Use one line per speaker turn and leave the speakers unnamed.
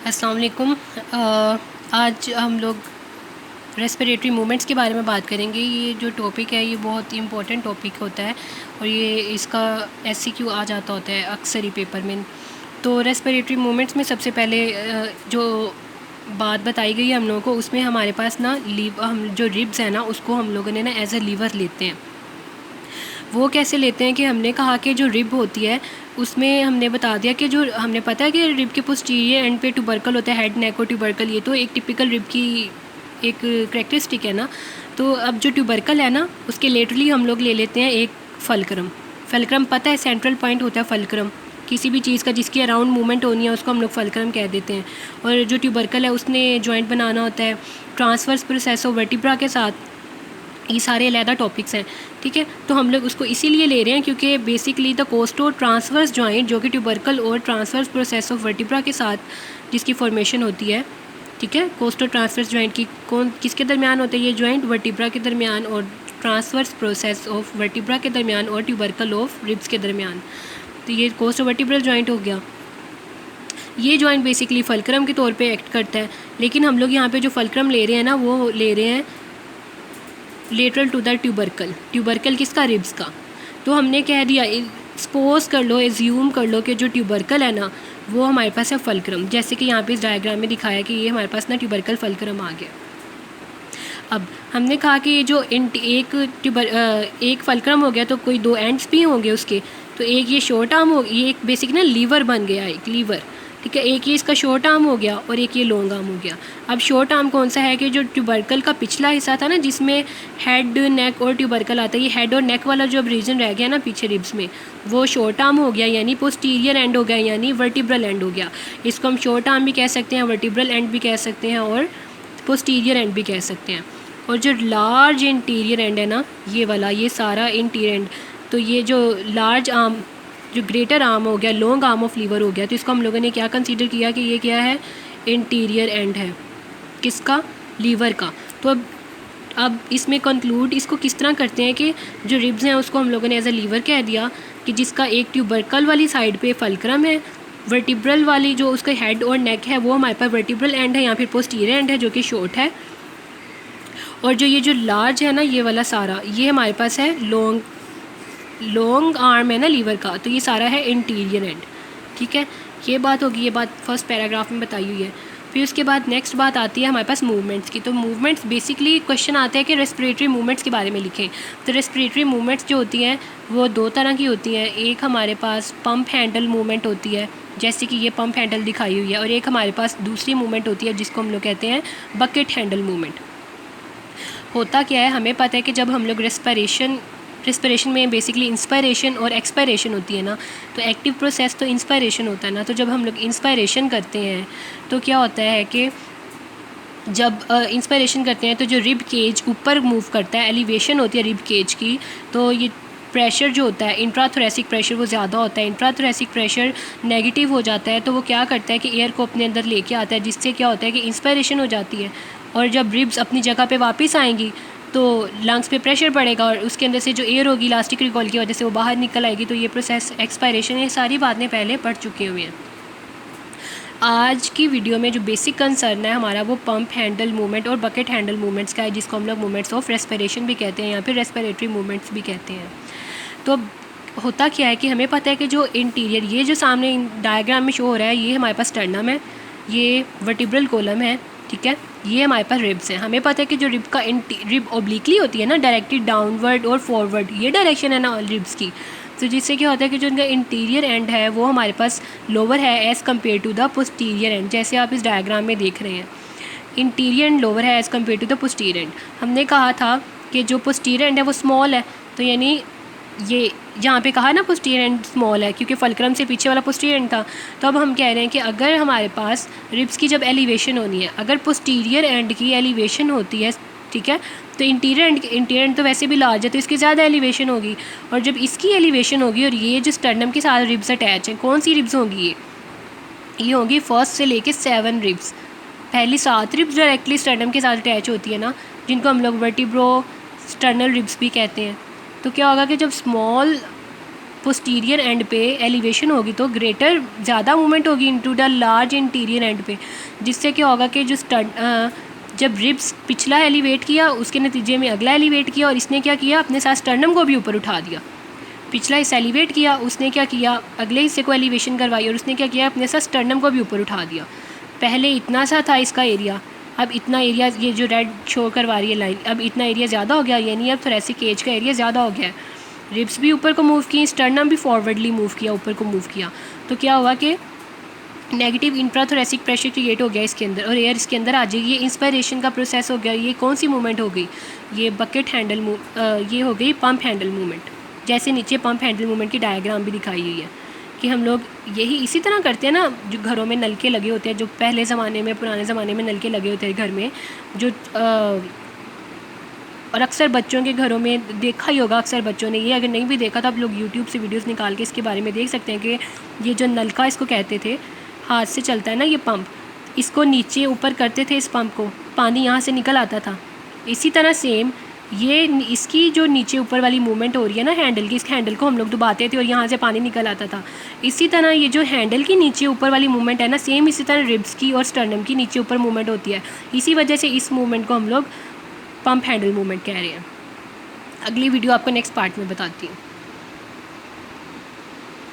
अस्सलाम वालेकुम। आज हम लोग रेस्पिरेटरी मूवमेंट्स के बारे में बात करेंगे। ये जो टॉपिक है ये बहुत ही इम्पोर्टेंट टॉपिक होता है और ये इसका एससीक्यू आ जाता होता है अक्सर ही पेपर में। तो रेस्पिरेटरी मूवमेंट्स में सबसे पहले जो बात बताई गई है हम लोगों को, उसमें हमारे पास ना हम जो रिब्स है ना उसको हम लोगों ने ना एज अ लीवर लेते हैं। वो कैसे लेते हैं कि हमने कहा कि जो रिब होती है उसमें हमने बता दिया कि जो हमने पता है कि रिब के पोस्टीरियर एंड पे ट्यूबरकल होता है, हेड नेक और ट्यूबरकल, ये तो एक टिपिकल रिब की एक करेक्टरिस्टिक है ना। तो अब जो ट्यूबरकल है ना उसके लेटरली हम लोग ले लेते हैं एक फलक्रम। फलक्रम पता है सेंट्रल पॉइंट होता है फलक्रम किसी भी चीज़ का जिसकी अराउंड मूवमेंट होनी है उसको हम लोग फलक्रम कह देते हैं। और जो ट्यूबरकल है उसने जॉइंट बनाना होता है ट्रांसवर्स प्रोसेस ऑफ वर्टिब्रा के साथ। ये सारे अलहदा टॉपिक्स हैं, ठीक है। तो हम लोग उसको इसीलिए ले रहे हैं क्योंकि basically the costo transverse joint जो कि ट्यूबरकल और ट्रांसवर्स प्रोसेस ऑफ वर्टिब्रा के साथ जिसकी फॉर्मेशन होती है, ठीक है। कोस्टो ट्रांसवर्स जॉइंट की किसके दरमियान होते हैं ये जॉइंट? वर्टिब्रा के दरमियान और ट्रांसवर्स प्रोसेस ऑफ वर्टिब्रा के दरमियान और ट्यूबरकल ऑफ रिब्स के दरमियान। तो ये कोस्टो वर्टिब्रल जॉइंट हो गया। ये जॉइंट बेसिकली फलक्रम के तौर पे एक्ट करता है, लेकिन हम लोग यहाँ पे जो फलक्रम ले रहे हैं ना वो ले रहे हैं lateral to the tubercle. Tubercle किसका? रिब्स का। तो हमने कह दिया, सपोज कर लो, एज्यूम कर लो कि जो ट्यूबरकल है ना वो हमारे पास है फलक्रम, जैसे कि यहाँ पे इस डायग्राम में दिखाया कि ये हमारे पास ना ट्यूबरकल फलक्रम आ गया। अब हमने कहा कि ये जो एक फलक्रम हो गया तो कोई दो एंड्स भी होंगे उसके। तो एक ये शॉर्ट आर्म हो, ये एक बेसिक ना लीवर बन गया, एक लीवर, ठीक है। एक ये इसका शॉर्ट आर्म हो गया और एक ये लॉन्ग आर्म हो गया। अब शॉर्ट आर्म कौन सा है कि जो ट्यूबरकल का पिछला हिस्सा था ना जिसमें हेड नेक और ट्यूबरकल आता है, ये हेड और नेक वाला जो अब रीजन रह गया ना पीछे रिब्स में, वो शॉर्ट आर्म हो गया, यानी पोस्टीरियर एंड हो गया, यानी वर्टिब्रल एंड हो गया। इसको हम शॉर्ट आर्म भी कह सकते हैं, वर्टिब्रल एंड भी कह सकते हैं और पोस्टीरियर एंड भी कह सकते हैं। और जो लार्ज इंटीरियर एंड है ना ये वाला, ये सारा इंटीरियर एंड, तो ये जो लार्ज आर्म, जो ग्रेटर आर्म हो गया, लॉन्ग आर्म ऑफ लीवर हो गया, तो इसको हम लोगों ने क्या कंसीडर किया कि ये क्या है? इंटीरियर एंड है। किसका? लीवर का। तो अब इसमें कंक्लूड इसको किस तरह करते हैं कि जो रिब्स हैं उसको हम लोगों ने एज अ लीवर कह दिया कि जिसका एक ट्यूबरकल वाली साइड पे फलक्रम है, वर्टिब्रल वाली जो उसका हेड और नेक है वो हमारे पास वर्टिब्रल एंड है या फिर पोस्टीरियर एंड है जो कि शॉर्ट है। और जो ये जो लार्ज है ना ये वाला सारा, ये हमारे पास है लॉन्ग आर्म है ना लीवर का, तो ये सारा है इंटीरियर एंड, ठीक है। ये बात होगी, ये बात फर्स्ट पैराग्राफ में बताई हुई है। फिर उसके बाद नेक्स्ट बात आती है हमारे पास मूवमेंट्स की। तो मूवमेंट्स बेसिकली क्वेश्चन आता है कि रेस्पिरेटरी मूवमेंट्स के बारे में लिखें। तो रेस्पिरेटरी मूवमेंट्स जो होती हैं वो दो तरह की होती हैं। एक हमारे पास पंप हैंडल मूवमेंट होती है, जैसे कि ये पंप हैंडल दिखाई हुई है, और एक हमारे पास दूसरी मूवमेंट होती है जिसको हम लोग कहते हैं बकेट हैंडल मूवमेंट। होता क्या है, हमें पता है कि जब हम लोग रेस्पिरेशन में बेसिकली इंस्पायरेशन और एक्सपायरेशन होती है ना, तो एक्टिव प्रोसेस तो इंस्पायरेशन होता है ना। तो जब हम लोग इंस्पायरेशन करते हैं तो क्या होता है कि जब इंस्पायरेशन करते हैं तो जो रिब केज ऊपर मूव करता है, एलिवेशन होती है रिब केज की, तो ये प्रेशर जो होता है इंट्राथोरेसिक प्रेशर वो ज़्यादा होता है। इंट्राथोरेसिक प्रेशर नेगेटिव हो जाता है तो वो क्या करता है कि एयर को अपने अंदर लेके आता है, जिससे क्या होता है कि इंस्पायरेशन हो जाती है। और जब रिब्स अपनी जगह पे वापस आएंगी तो लंग्स पे प्रेशर पड़ेगा और उसके अंदर से जो एयर होगी इलास्टिक रिकॉल की वजह से वो बाहर निकल आएगी। तो ये प्रोसेस एक्सपायरेशन है। सारी बातें पहले पढ़ चुके हुए हैं। आज की वीडियो में जो बेसिक कंसर्न है हमारा वो पंप हैंडल मूवमेंट और बकेट हैंडल मूवमेंट्स का है, जिसको हम लोग मूवमेंट्स ऑफ रेस्पिरेशन भी कहते हैं या फिर रेस्पिरेटरी मूवमेंट्स भी कहते हैं। तो होता क्या है कि हमें पता है कि जो इंटीरियर, ये जो सामने डायग्राम में शो हो रहा है, ये हमारे पास स्टर्नम है, ये वर्टिब्रल कॉलम है, ठीक है। ये हमारे पास रिब्स हैं। हमें पता है कि जो रिब का रिब ओब्लिकली होती है ना, डायरेक्टेड डाउनवर्ड और फॉरवर्ड, ये डायरेक्शन है ना रिब्स की। तो जिससे क्या होता है कि जो उनका इंटीरियर एंड है वो हमारे पास लोअर है as compared to the posterior end, जैसे आप इस डायग्राम में देख रहे हैं। इंटीरियर एंड लोअर है as compared to the posterior end. हमने कहा था कि जो पोस्टीरियर एंड है वो स्मॉल है, तो यानी ये जहाँ पे कहा ना पोस्टीरियर एंड स्मॉल है क्योंकि फलक्रम से पीछे वाला पोस्टीरियर एंड था। तो अब हम कह रहे हैं कि अगर हमारे पास रिब्स की जब एलिवेशन होनी है, अगर पोस्टीरियर एंड की एलिवेशन होती है, ठीक है, तो इंटीरियर एंड तो वैसे भी लार्ज है तो इसकी ज़्यादा एलिवेशन होगी। और जब इसकी एलिवेशन होगी और ये जो स्टर्नम के साथ रिब्स अटैच हैं, कौन सी रिब्स होंगी? ये होंगी फर्स्ट से लेके 7 रिब्स। पहली 7 रिब्स डायरेक्टली स्टर्नम के साथ अटैच होती है ना, जिनको हम लोग वर्टिब्रो स्टर्नल रिब्स भी कहते हैं। तो क्या होगा कि जब स्मॉल पोस्टीरियर एंड पे एलिवेशन होगी तो ग्रेटर ज़्यादा मूवमेंट होगी into the large interior and पे, जिससे क्या होगा कि जो जब रिब्स पिछला एलिवेट किया उसके नतीजे में अगला एलिवेट किया, और इसने क्या किया अपने साथ स्टर्नम को भी ऊपर उठा दिया। पिछला हिस्सा एलिवेट किया, उसने क्या किया अगले हिस्से को एलिवेशन करवाई, और उसने क्या किया अपने साथ स्टर्नम को भी ऊपर उठा दिया। पहले इतना सा था इसका एरिया, अब इतना एरिया, ये जो रेड शो करवा रही है लाइन, अब इतना एरिया ज़्यादा हो गया, यानी अब थोरेसिक एज का एरिया ज़्यादा हो गया है। रिब्स भी ऊपर को मूव की, स्टर्नम भी फॉरवर्डली मूव किया, ऊपर को मूव किया, तो क्या हुआ कि नेगेटिव इंट्राथोरेसिक प्रेशर क्रिएट हो गया इसके अंदर, और एयर इसके अंदर आ जाएगी। ये इंस्पायरेशन का प्रोसेस हो गया। ये कौन सी मूवमेंट हो गई? ये बकेट हैंडल ये हो गई पंप हैंडल मूवमेंट। जैसे नीचे पंप हैंडल मूवमेंट की डायग्राम भी दिखाई हुई है कि हम लोग यही इसी तरह करते हैं ना, जो घरों में नलके लगे होते हैं, जो पहले ज़माने में पुराने ज़माने में नलके लगे होते हैं घर में, जो और अक्सर बच्चों के घरों में देखा ही होगा अक्सर बच्चों ने। ये अगर नहीं भी देखा तो आप लोग यूट्यूब से वीडियोस निकाल के इसके बारे में देख सकते हैं कि ये जो नलका इसको कहते थे, हाथ से चलता है ना ये पंप, इसको नीचे ऊपर करते थे, इस पंप को पानी यहाँ से निकल आता था। इसी तरह सेम ये इसकी जो नीचे ऊपर वाली मूवमेंट हो रही है ना हैंडल की, इस हैंडल को हम लोग दबाते थे और यहाँ से पानी निकल आता था। इसी तरह ये जो हैंडल की नीचे ऊपर वाली मूवमेंट है ना, सेम इसी तरह रिब्स की और स्टर्नम की नीचे ऊपर मूवमेंट होती है। इसी वजह से इस मूवमेंट को हम लोग पंप हैंडल मूवमेंट कह रहे हैं। अगली वीडियो आपको नेक्स्ट पार्ट में बताती हूँ।